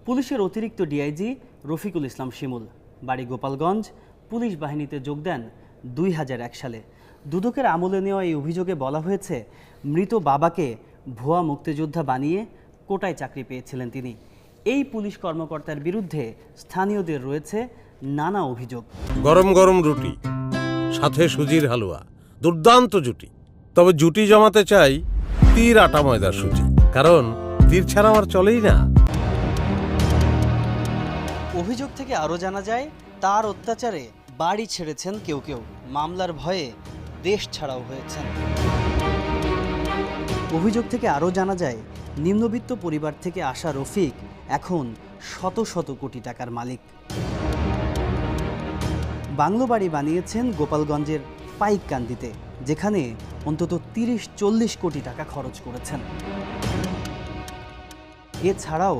পুলিশের অতিরিক্ত ডিআইজি রফিকুল ইসলাম শিমুল বাড়ি গোপালগঞ্জ, পুলিশ বাহিনীতে যোগ দেন 2001 সালে। দুদকের আমলে নেওয়া এই অভিযোগে বলা হয়েছে, মৃত বাবাকে ভুয়া মুক্তিযোদ্ধা বানিয়ে কোটায় চাকরি পেয়েছিলেন তিনি। এই পুলিশ কর্মকর্তার বিরুদ্ধে স্থানীয়দের রয়েছে নানা অভিযোগ। গরম গরম রুটি, সাথে সুজির হালুয়া, দুর্দান্ত জুটি। তবে জুটি জমাতে চাই তীর আটা ময়দার সুজি, কারণ তীর ছাড়া আমার চলেই না। অভিযোগ থেকে আরও জানা যায়, তার অত্যাচারে বাড়ি ছেড়েছেন কেউ কেউ, মামলার ভয়ে দেশ ছাড়াও হয়েছেন। অভিযোগ থেকে আরও জানা যায়, নিম্নবিত্ত পরিবার থেকে আসা রফিক এখন শত শত কোটি টাকার মালিক। বাংলো বাড়ি বানিয়েছেন গোপালগঞ্জের পাইককান্দিতে, যেখানে অন্তত 30-40 কোটি টাকা খরচ করেছেন। এছাড়াও